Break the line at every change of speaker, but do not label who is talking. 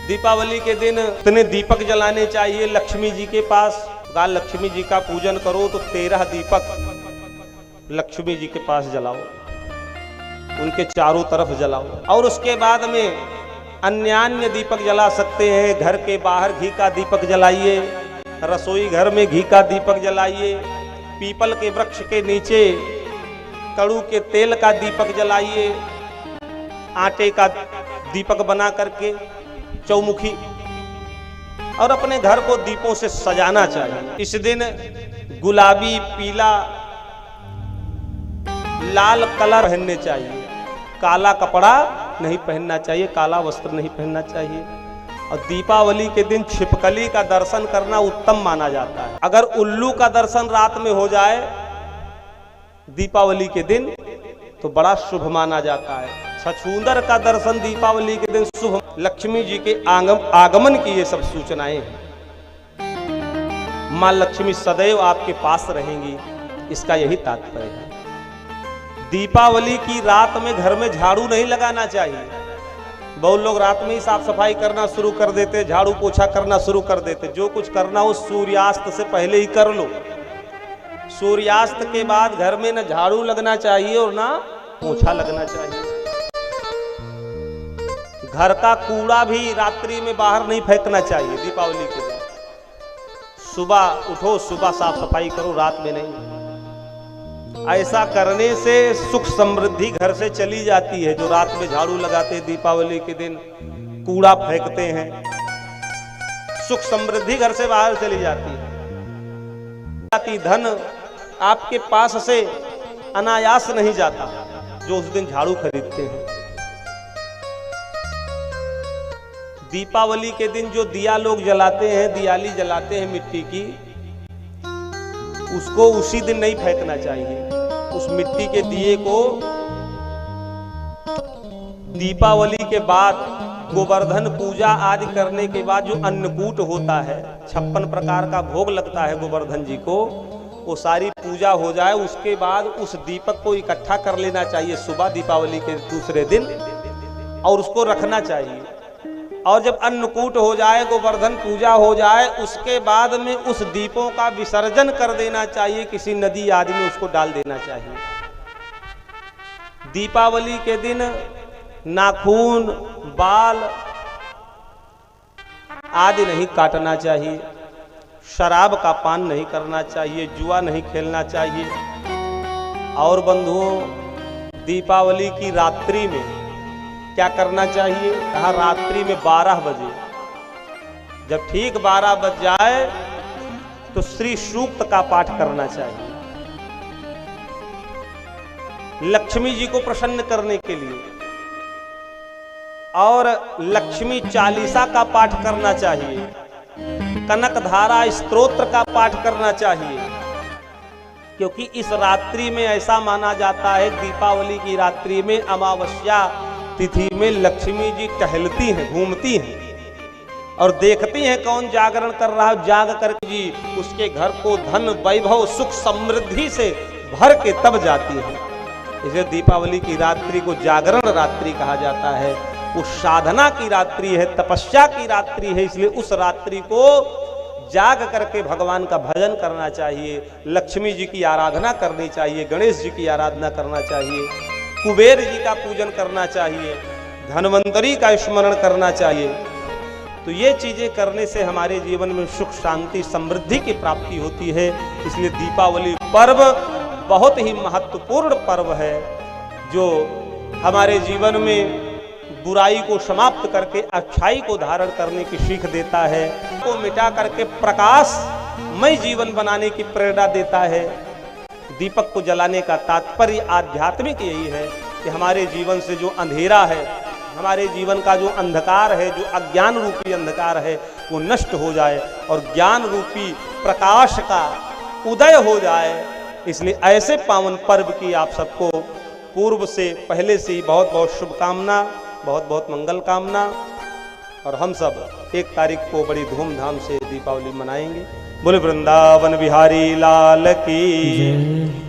दीपावली के दिन इतने दीपक जलाने चाहिए लक्ष्मी जी के पास। कहा लक्ष्मी जी का पूजन करो तो 13 दीपक लक्ष्मी जी के पास जलाओ, उनके चारों तरफ जलाओ। और उसके बाद में अन्य दीपक जला सकते हैं। घर के बाहर घी का दीपक जलाइए, रसोई घर में घी का दीपक जलाइए, पीपल के वृक्ष के नीचे कड़ू के तेल का दीपक जलाइए, आटे का दीपक बना करके चौमुखी, और अपने घर को दीपों से सजाना चाहिए। इस दिन गुलाबी, पीला, लाल कलर पहनने चाहिए, काला कपड़ा नहीं पहनना चाहिए, काला वस्त्र नहीं पहनना चाहिए। और दीपावली के दिन छिपकली का दर्शन करना उत्तम माना जाता है। अगर उल्लू का दर्शन रात में हो जाए दीपावली के दिन तो बड़ा शुभ माना जाता है। छछूंदर का दर्शन दीपावली के दिन शुभ, लक्ष्मी जी के आगमन की ये सब सूचनाएं हैं। मां लक्ष्मी सदैव आपके पास रहेंगी, इसका यही तात्पर्य है। दीपावली की रात में घर में झाड़ू नहीं लगाना चाहिए। बहुत लोग रात में ही साफ सफाई करना शुरू कर देते, झाड़ू पोछा करना शुरू कर देते। जो कुछ करना हो सूर्यास्त से पहले ही कर लो। सूर्यास्त के बाद घर में न झाड़ू लगना चाहिए और ना पोछा लगना चाहिए। घर का कूड़ा भी रात्रि में बाहर नहीं फेंकना चाहिए दीपावली के दिन। सुबह उठो, सुबह साफ सफाई करो, रात में नहीं। ऐसा करने से सुख समृद्धि घर से चली जाती है। जो रात में झाड़ू लगाते हैं दीपावली के दिन, कूड़ा फेंकते हैं, सुख समृद्धि घर से बाहर चली जाती है। धन आपके पास से अनायास नहीं जाता जो उस दिन झाड़ू खरीदते हैं। दीपावली के दिन जो दिया लोग जलाते हैं, दियाली जलाते हैं मिट्टी की, उसको उसी दिन नहीं फेंकना चाहिए। उस मिट्टी के दिए को दीपावली के बाद गोवर्धन पूजा आदि करने के बाद जो अन्नकूट होता है, 56 प्रकार का भोग लगता है गोवर्धन जी को, वो सारी पूजा हो जाए उसके बाद उस दीपक को इकट्ठा कर लेना चाहिए सुबह दीपावली के दूसरे दिन, और उसको रखना चाहिए। और जब अन्नकूट हो जाए, गोवर्धन पूजा हो जाए, उसके बाद में उस दीपों का विसर्जन कर देना चाहिए, किसी नदी आदि में उसको डाल देना चाहिए। दीपावली के दिन नाखून, बाल आदि नहीं काटना चाहिए, शराब का पान नहीं करना चाहिए, जुआ नहीं खेलना चाहिए। और बंधुओं, दीपावली की रात्रि में क्या करना चाहिए? कहा रात्रि में 12 बजे, जब ठीक 12 बज जाए तो श्री सूक्त का पाठ करना चाहिए लक्ष्मी जी को प्रसन्न करने के लिए। और लक्ष्मी चालीसा का पाठ करना चाहिए, कनक धारा स्तोत्र का पाठ करना चाहिए। क्योंकि इस रात्रि में ऐसा माना जाता है, दीपावली की रात्रि में अमावस्या तिथि में लक्ष्मी जी टहलती हैं, घूमती हैं और देखती हैं कौन जागरण कर रहा है। जाग करके जी उसके घर को धन, वैभव, सुख समृद्धि से भर के तब जाती है। इसे दीपावली की रात्रि को जागरण रात्रि कहा जाता है। वो साधना की रात्रि है, तपस्या की रात्रि है, इसलिए उस रात्रि को जाग करके भगवान का भजन करना चाहिए, लक्ष्मी जी की आराधना करनी चाहिए, गणेश जी की आराधना करना चाहिए, कुबेर जी का पूजन करना चाहिए, धन्वंतरी का स्मरण करना चाहिए। तो ये चीजें करने से हमारे जीवन में सुख, शांति, समृद्धि की प्राप्ति होती है। इसलिए दीपावली पर्व बहुत ही महत्वपूर्ण पर्व है, जो हमारे जीवन में बुराई को समाप्त करके अच्छाई को धारण करने की सीख देता है, को मिटा करके प्रकाशमय जीवन बनाने की प्रेरणा देता है। दीपक को जलाने का तात्पर्य आध्यात्मिक यही है कि हमारे जीवन से जो अंधेरा है, हमारे जीवन का जो अंधकार है, जो अज्ञान रूपी अंधकार है, वो नष्ट हो जाए और ज्ञान रूपी प्रकाश का उदय हो जाए। इसलिए ऐसे पावन पर्व की आप सबको पूर्व से, पहले से ही बहुत बहुत शुभकामना, बहुत बहुत मंगल कामना। और हम सब 1 तारीख को बड़ी धूमधाम से दीपावली मनाएंगे। बोले वृंदावन बिहारी लाल की।